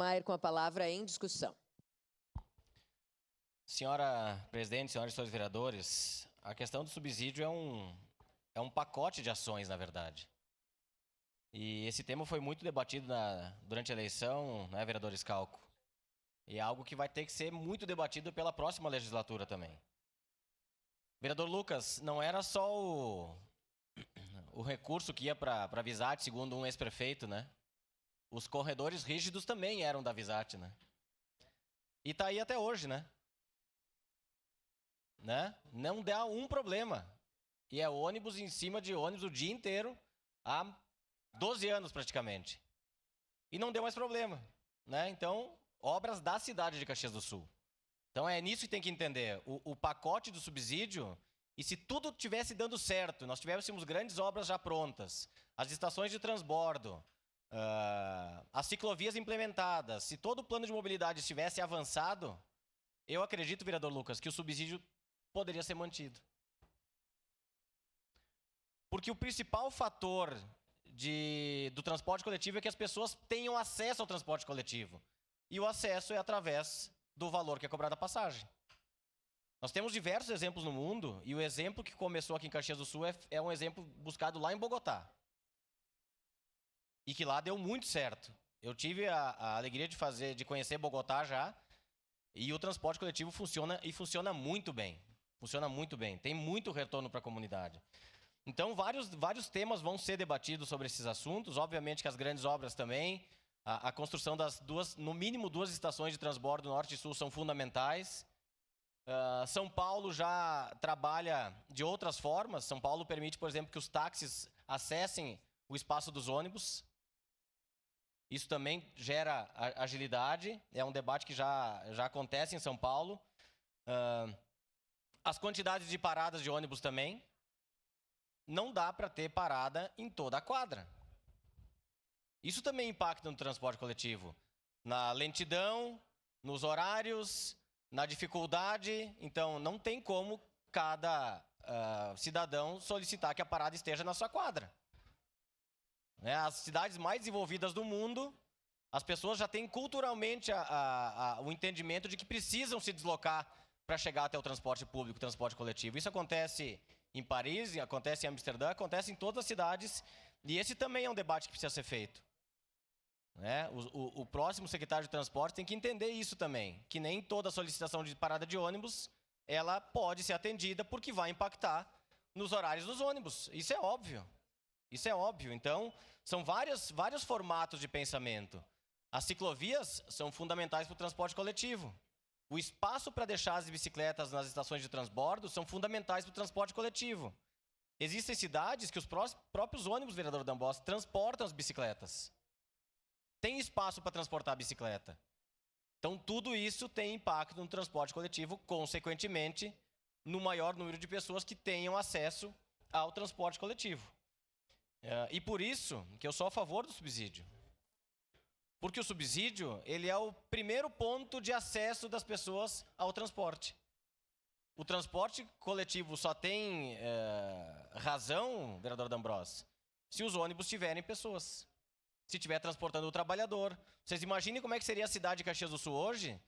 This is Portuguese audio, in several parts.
Maier com a palavra em discussão. Senhora presidente, senhoras e senhores vereadores, a questão do subsídio é um pacote de ações, na verdade. E esse tema foi muito debatido durante a eleição, né, vereador Scalco? E é algo que vai ter que ser muito debatido pela próxima legislatura também. Vereador Lucas, não era só o recurso que ia para a Visat, segundo um ex-prefeito, né? Os corredores rígidos também eram da Visat, né? E tá aí até hoje, né? Não dá um problema. E é ônibus em cima de ônibus o dia inteiro, há 12 anos praticamente. E não deu mais problema, né? Então, obras da cidade de Caxias do Sul. Então é nisso que tem que entender. O pacote do subsídio, e se tudo tivesse dando certo, nós tivéssemos grandes obras já prontas, as estações de transbordo, as ciclovias implementadas, se todo o plano de mobilidade estivesse avançado, eu acredito, vereador Lucas, que o subsídio poderia ser mantido. Porque o principal fator do transporte coletivo é que as pessoas tenham acesso ao transporte coletivo. E o acesso é através do valor que é cobrado a passagem. Nós temos diversos exemplos no mundo, e o exemplo que começou aqui em Caxias do Sul é um exemplo buscado lá em Bogotá. E que lá deu muito certo. Eu tive a alegria de conhecer Bogotá já, e o transporte coletivo funciona muito bem. Funciona muito bem, tem muito retorno para a comunidade. Então, vários temas vão ser debatidos sobre esses assuntos. Obviamente que as grandes obras também, a construção das no mínimo duas estações de transbordo norte e sul são fundamentais. São Paulo já trabalha de outras formas. São Paulo permite, por exemplo, que os táxis acessem o espaço dos ônibus. Isso também gera agilidade. É um debate que já acontece em São Paulo. As quantidades de paradas de ônibus também. Não dá para ter parada em toda a quadra. Isso também impacta no transporte coletivo. Na lentidão, nos horários, na dificuldade. Então, não tem como cada cidadão solicitar que a parada esteja na sua quadra. As cidades mais desenvolvidas do mundo, as pessoas já têm culturalmente o entendimento de que precisam se deslocar para chegar até o transporte público, o transporte coletivo. Isso acontece em Paris, acontece em Amsterdã, acontece em todas as cidades, e esse também é um debate que precisa ser feito. O próximo secretário de transporte tem que entender isso também, que nem toda solicitação de parada de ônibus ela pode ser atendida porque vai impactar nos horários dos ônibus. Isso é óbvio. Isso é óbvio. Então, são vários formatos de pensamento. As ciclovias são fundamentais para o transporte coletivo. O espaço para deixar as bicicletas nas estações de transbordo são fundamentais para o transporte coletivo. Existem cidades que os próprios ônibus, vereador D'Ambossa, transportam as bicicletas. Tem espaço para transportar a bicicleta. Então, tudo isso tem impacto no transporte coletivo, consequentemente, no maior número de pessoas que tenham acesso ao transporte coletivo. E por isso que eu sou a favor do subsídio. Porque o subsídio ele é o primeiro ponto de acesso das pessoas ao transporte. O transporte coletivo só tem razão, vereador D'Ambrosio, se os ônibus tiverem pessoas. Se estiver transportando o trabalhador. Vocês imaginem como é que seria a cidade de Caxias do Sul hoje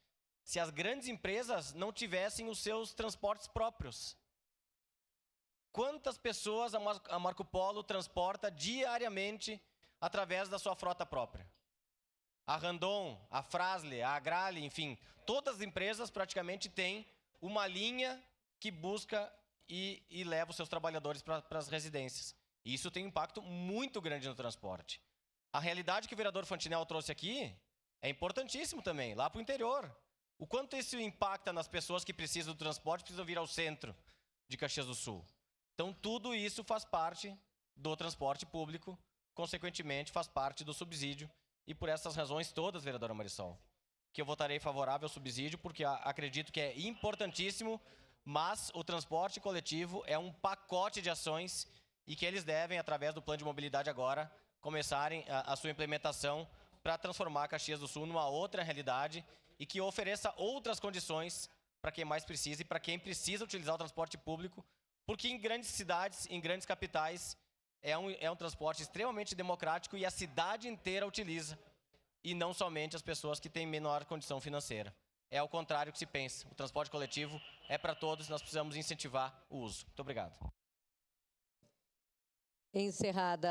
se as grandes empresas não tivessem os seus transportes próprios. Quantas pessoas a Marco Polo transporta diariamente através da sua frota própria? A Randon, a Fras-le, a Agrale, enfim, todas as empresas praticamente têm uma linha que busca e leva os seus trabalhadores para as residências. E isso tem um impacto muito grande no transporte. A realidade que o vereador Fantinel trouxe aqui é importantíssimo também, lá para o interior. O quanto isso impacta nas pessoas que precisam do transporte, precisam vir ao centro de Caxias do Sul. Então, tudo isso faz parte do transporte público, consequentemente, faz parte do subsídio. E por essas razões todas, vereadora Marisol, que eu votarei favorável ao subsídio, porque acredito que é importantíssimo, mas o transporte coletivo é um pacote de ações e que eles devem, através do plano de mobilidade agora, começarem a sua implementação para transformar Caxias do Sul numa outra realidade e que ofereça outras condições para quem mais precisa e para quem precisa utilizar o transporte público, porque em grandes cidades, em grandes capitais, é um transporte extremamente democrático e a cidade inteira utiliza. e não somente as pessoas que têm menor condição financeira. É ao contrário que se pensa. O transporte coletivo é para todos, nós precisamos incentivar o uso. Muito obrigado. Encerrada